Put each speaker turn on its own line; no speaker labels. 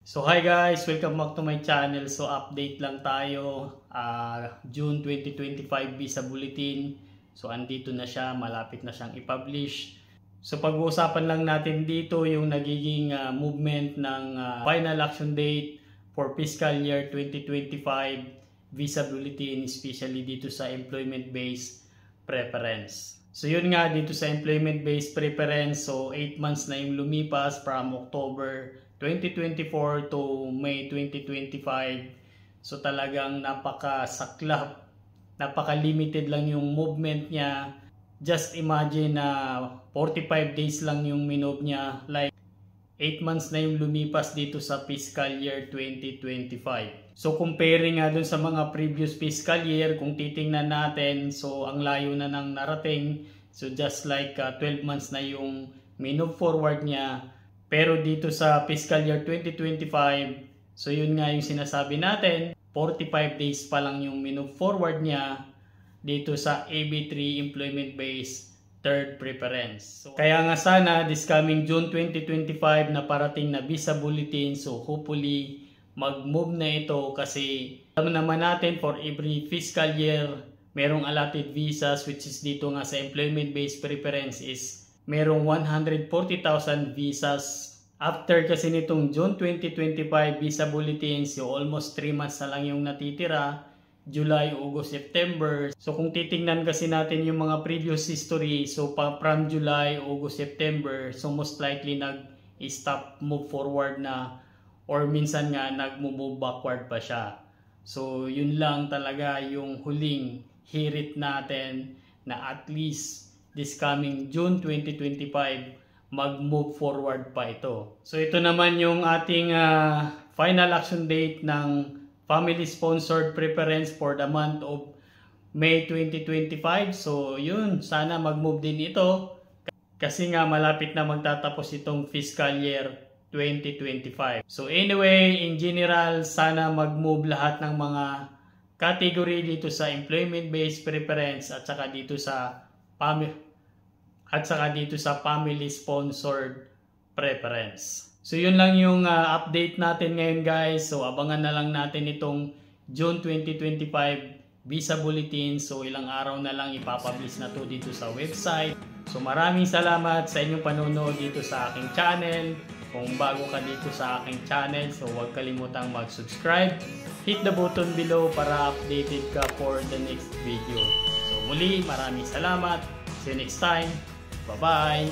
So hi guys, welcome back to my channel. So update lang tayo, June 2025 visa bulletin. So andito na siya, malapit na siyang i-publish. So pag-uusapan lang natin dito yung nagiging movement ng final action date for fiscal year 2025 visa bulletin, especially dito sa employment based preference. So yun nga, dito sa employment based preference, so 8 months na yung lumipas from October 2024 to May 2025. So talagang napakasaklap, napaka-limited lang yung movement niya. Just imagine na 45 days lang yung minove niya. Like 8 months na yung lumipas dito sa fiscal year 2025. So comparing nga dun sa mga previous fiscal year, kung titingnan natin, so ang layo na nang narating. So just like 12 months na yung minove forward niya. Pero dito sa fiscal year 2025, so yun nga yung sinasabi natin, 45 days pa lang yung minove forward niya dito sa AB3 Employment Based Third Preference. So, kaya nga sana this coming June 2025 na parating na visa bulletin, so hopefully mag-move na ito kasi alam naman natin for every fiscal year merong allotted visas, which is dito nga sa Employment Based Preference is merong 140,000 visas. After kasi nitong June 2025 visa bulletins, so almost 3 months na lang yung natitira, July, August, September. So kung titingnan kasi natin yung mga previous history, so from July, August, September, so most likely nag-stop move forward na or minsan nga nag-move backward pa siya. So yun lang talaga yung huling hirit natin na at least this coming June 2025 mag-move forward pa ito. So ito naman yung ating final action date ng family sponsored preference for the month of May 2025. So yun, sana mag-move din ito kasi nga malapit na magtatapos itong fiscal year 2025. So anyway, in general, sana mag-move lahat ng mga category dito sa employment based preference at saka dito sa family sponsored preference. So yun lang yung update natin ngayon guys. So abangan na lang natin itong June 2025 visa bulletin. So ilang araw na lang ipapublish na to dito sa website. So maraming salamat sa inyong panonood dito sa aking channel. Kung bago ka dito sa aking channel, so huwag kalimutang mag-subscribe. Hit the button below para updated ka for the next video. So muli, maraming salamat. See you next time. Bye-bye!